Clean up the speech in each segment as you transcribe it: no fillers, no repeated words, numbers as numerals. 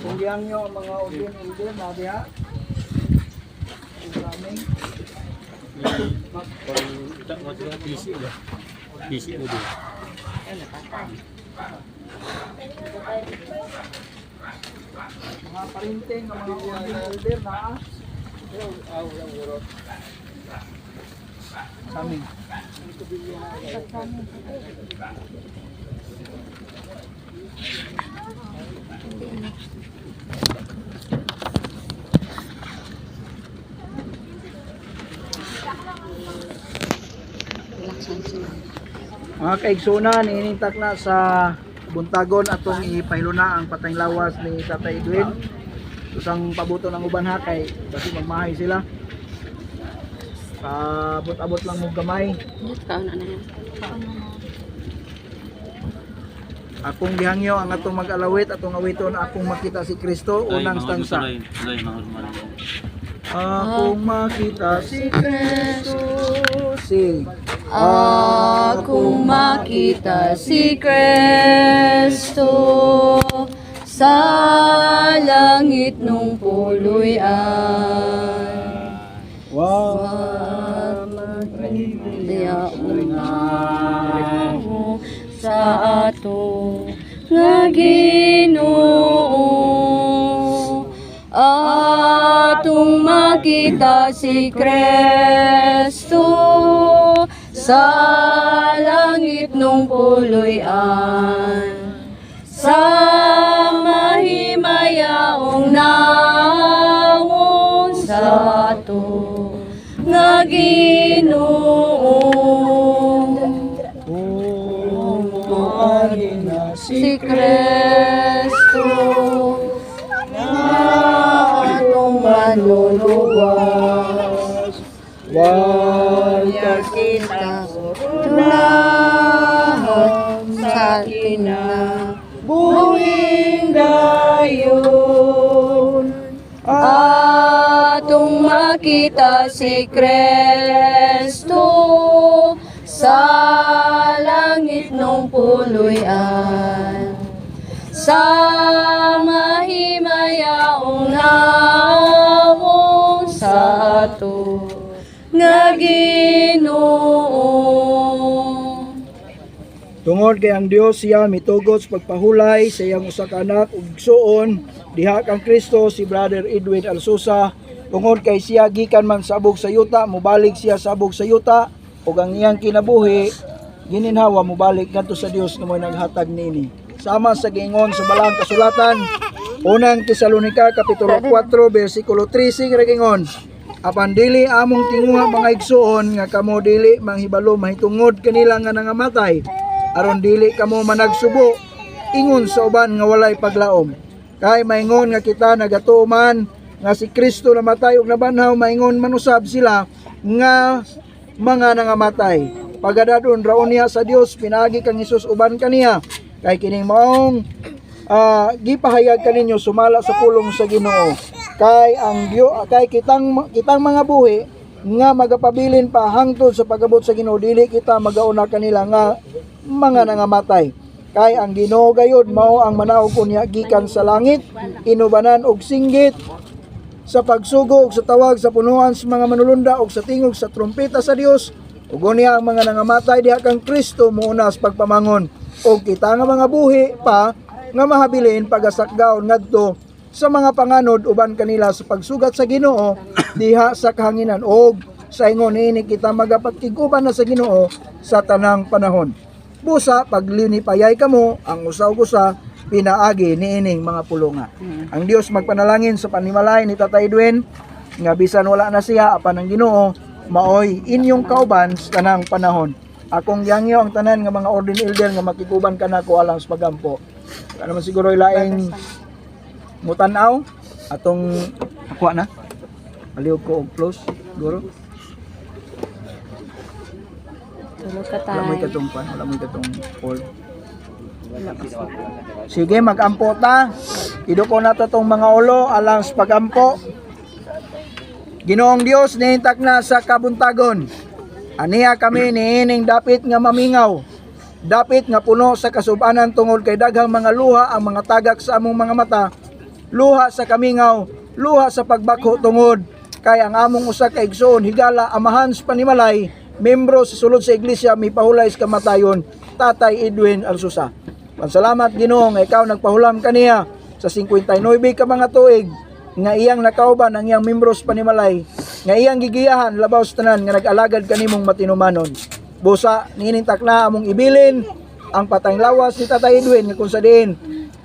Tunggihan nyo ang mga udin-udin, nabiha. Bisi mo din. Mga parinting, ang mga udin-udin na kami. Mga kaigsunan, inintak na sa buntagon atong ipahiluna ang patayng lawas ni Tatay Edwin. Usang pabuto ng uban ha kay kasi magmahay sila. Abot-abot lang mo gamay. Akong gihangyo ang atong mag-alawit, atong awiton akong makita si Kristo, unang stanza. Akong makita si Kristo, sing. Akong makita si Kristo sa langit nung puluyan. Magdiyaon sa ato nga Ginoo. Atong makita si Kristo sa langit nung puluyan. Sa mahimayaong nawong sa ato nga Ginoo. Tumahin na Si Kristo nga atong manluluwas. Wala kita lahat sa atin na buhing dayon. Atong makita si Kristo sa langit nung puluyan. Sa mahimayaong nawong sa ato nga Ginoo. Tungod kay ang Dios siya mitugot sa pagpahulay sa iyang usa ka anak ug igsoon diha kang Kristo si Brother Edwin Alsusa. Tungod kay siya gikan man sa abog sa yuta, mobalik siya sa abog sa yuta ug ang iyang kinabuhi gininhawa mobalik ngadto sa Dios nga mo'y naghatag niini. Sama sa giingon sa balang kasulatan, unang Tesalonica kapitulo 4 bersikulo 13 nga giingon, apan dili among tinguha mga igsoon nga kamo dili manghibalo mahitungod kanila nga nangamatay, aron dili kamo managsubo ingon sa uban nga walay paglaom. Kay maingon nga kita nagatuman nga si Kristo namatay ug nabanhaw, maingon manusab sila nga mga nangamatay. Pagadadon raon niya sa Dios pinaagi kang Hesus uban kaniya. Kay kining maong gipahayag kaninyo sumala sa pulong sa Ginoo. Kay ang Dios kay kitang mga buhi nga magapabilin pa hangtod sa pagabot sa Ginoo, dili kita magauna kanila nga mga nangamatay. Kay ang Ginoo gayud mao ang manaog unya gikan sa langit, inubanan og singgit sa pagsugo ug sa tawag sa punuan sa mga manulunda ug sa tingog sa trumpeta sa Dios. Ug unya ang mga nangamatay diha kang Kristo muuna sa pagpamangon. O kita nga mga buhi pa nga mahabilin pagasakgaon ngadto sa mga panganod uban kanila sa pagsugat sa Ginoo diha sa kahanginan. Og sa ingon ini kita magapatiguban na sa Ginoo sa tanang panahon. Busa paglinipayay kamo ang usaw-usa pinaagi niining mga pulonga. Ang Dios magpanalangin sa panimalay ni Tatay Edwin nga bisan wala na siya apan ang Ginoo maoy inyong kauban sa tanang panahon. Akong yangyo ang tanan nga mga ordin elder nga makikuban kanako alang sa pagampo. Ano man siguro ilaing mutanaw atong ako na. Aliog ko og close siguro. Tulog ka Wala mo tayo. katong pan, wala mo katong all. Sige, magampo ta. Iduko na to tong mga ulo alang sa pagampo. Ginoong Dios nihintak na sa kabuntagon. Aniya kami niining dapit nga mamingaw. Dapit nga puno sa kasub-anan tungod kay daghang mga luha ang mga tagak sa among mga mata, luha sa kamingaw, luha sa pagbakho tungod kay ang among usa ka igsoon higala amahan sa panimalay, membro sa sulod sa iglesia mipahulay sa kamatayon, Tatay Edwin Alsusa. Pansalamat Ginoo nga ikaw nagpahulam kaniya sa 59 ka mga tuig nga iyang nakauban ang iyang membro sa panimalay, nga iyang gigiyahan labaw sa tanan nga nag-alagad kanimong matinumanon. Busa ninintak na among ibilin ang patayng lawas ni Tatay Edwin nga kung sa diin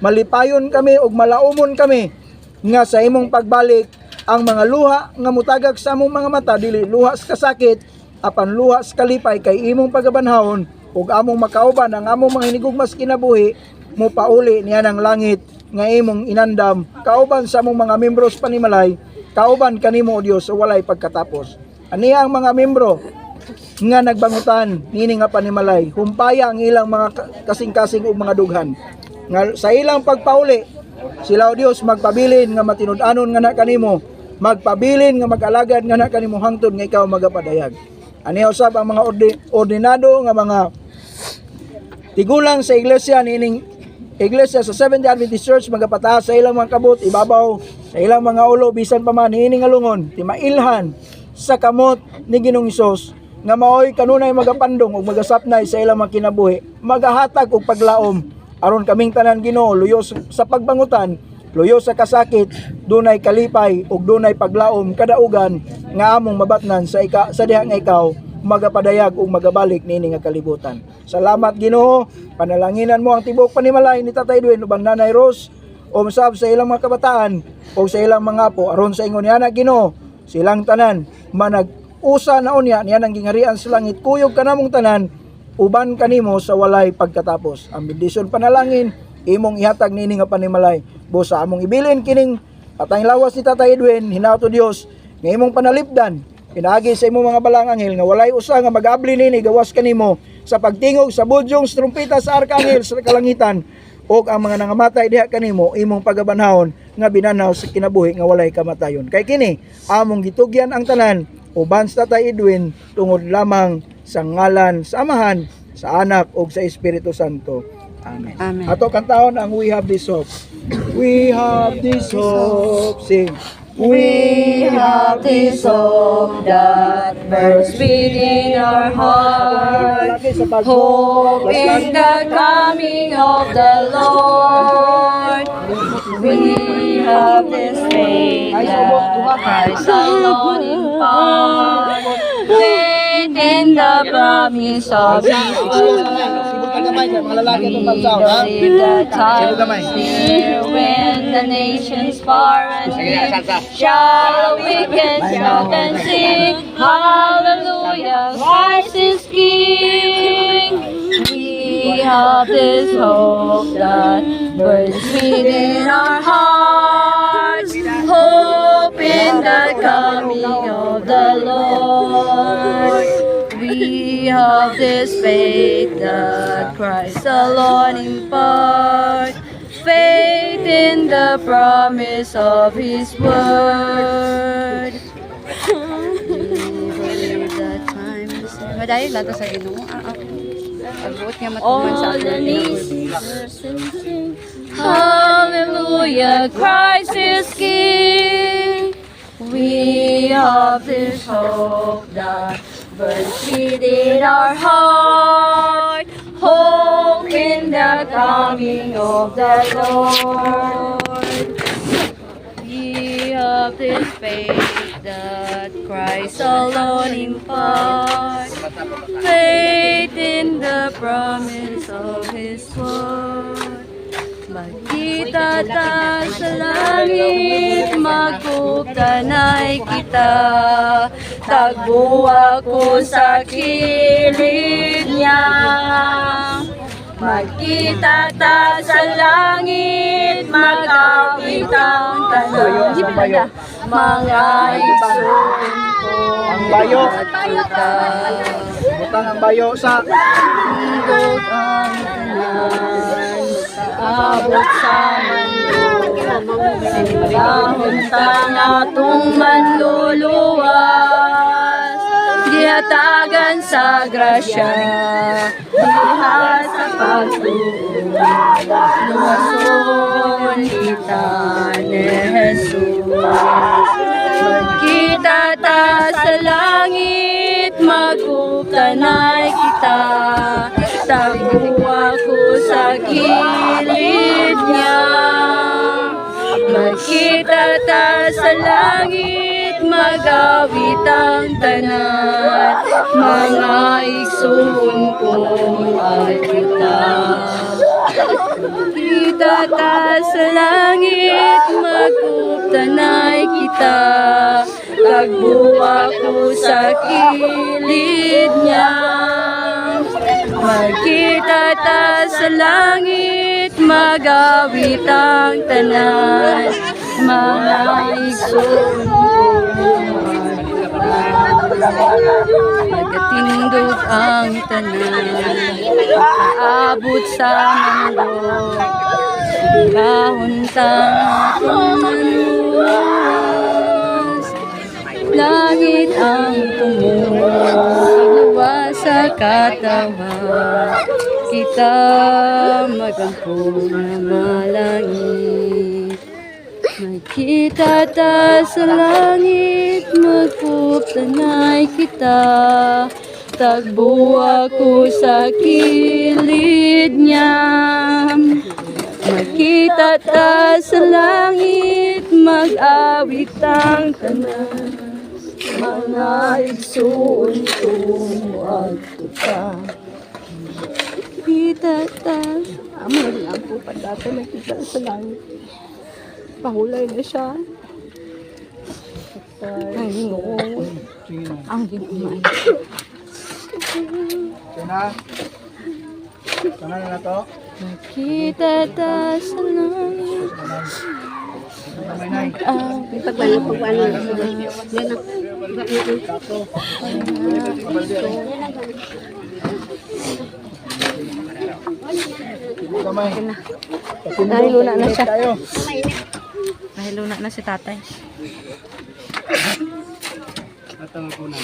malipayon kami ug malaumon kami nga sa imong pagbalik ang mga luha nga mutagag sa among mga mata dili luha sa kasakit apan luha sa kalipay kay imong pagabanhawon ug among makauban ang among mga hinigugmas kinabuhi mo pauli niya ng langit nga imong inandam kauban sa among mga membro sa panimalay kauban kanimo o Dios sa walay pagkatapos. Aniya ang mga membro nga nagbangutan nini nga panimalay humpaya ang ilang mga kasing-kasing ug mga dughan nga sa ilang pagpauli sila o Dios magpabilin nga matinud-anon nga na kanimo, magpabilin nga mag-alagad nga na kanimo hangtod nga ikaw magapadayag. Aniya usab ang mga ordinado nga mga tigulang sa iglesia nining iglesia sa Seventh Day Adventist Church magapataas sa ilang mga kabot ibabaw sa ilang mga ulo bisan pa man hining alungon ti mailhan sa kamot ni Ginoong Hesus nga maoy kanunay magapandong ug magasapnay sa ilang mga kinabuhi, magahatag og paglaom aron kaming tanan Ginoo luyo sa pagbangutan, luyo sa kasakit, dunay kalipay ug dunay paglaom kadaugan nga among mabatnan sa diha nga ikaw magapadayag ug magabalik nini nga kalibutan. Salamat Ginoo, panalanginan mo ang tibok panimalay ni Tatay Edwin uban Nanay Rose o masab sa ilang mga kabataan o sa ilang mga apo aron sa ingon niya Ginoo silang tanan manag-usa na unya niya nang gingarian sa langit kuyog kanamong tanan uban kanimo sa walay pagkatapos. Ang bendisyon panalangin imong ihatag nini nga panimalay. Busa among ibilin kining patayng lawas ni Tatay Edwin hinaut Dios nga imong panalipdan. Pinaagi sa imong mga balang anghel nga walay usa nga mag-abli nini gawas kanimo sa pagtingog sa budyong trumpeta sa arkanghel sa kalangitan ug ang mga nangamatay diha kanimo imong pagabanhawon nga binanaw sa kinabuhi nga walay kamatayon. Kay kini among gitugyan ang tanan uban sa Tatay Edwin tungod lamang sa ngalan sa Amahan, sa Anak ug sa Espiritu Santo. Amen. Amen. Ato kantahon ang We Have This Hope. We have this hope. Sing. We have this hope that burns within our heart, hope in the coming of the Lord. We have this faith that Christ alone impart, faith in the promise of His word. Believe the time is near when the nations far and near shall awaken, shout and sing, Hallelujah, Christ is King. We have this hope that burns within our hearts, hope in the coming of the Lord. We have this faith that Christ alone impart, faith in the promise of His word. We believe that time is near. Madayag lato sa Ginoo. Pagbuot niya matuman sa atin. Hallelujah, Christ is King. We have this hope that burns within our heart, hope in the coming of the Lord. We have this faith that Christ alone impart, faith in the promise of His word. Magkita ta sa langit, magkuptanay kita, tagbo ako sa kilid niya. Magkita ta sa langit, mag-awit ang tanan, mga igsoon ko. Ang bayo. Magkita, Butang ang bayo sa tindog ang tanan, abot sa mundo. Sinibahon tang atong manluluwas, ihatagan sa grasya, diha sa pagtuon, luwason kita ni Jesus. Magkita ta sa langit, magkukanay kita, tagpo ako sa gilid niya. Magkita ta sa langit, magawit ang tanan, mga igsoon kong at kita. Magkita ta sa langit, magkutanay kita, tagbo ako sa kilid niya. Magkita ta sa langit, magawit ang tanan, mga igsoon magkatindog ang tanan, aabot sa mundo, kahuntang tumanos. Langit ang tumuwa sa katawan, kita magampong na malangit. Magkita ta sa langit, magputanay kita, tagbo ako sa kilid niya. Magkita ta sa langit, mag-awit ang tanan, mga igsoon kong kita. Kita ta, amor lang po pagdata nakita sa langit. Pahulay na siya. Ay, no. Ang ginumay. Sana. Sana na to. Nakita ta sa langit. May nay. Kamay. Nahiluna na siya. Tayo. Nahiluna na si tatay. At ang una.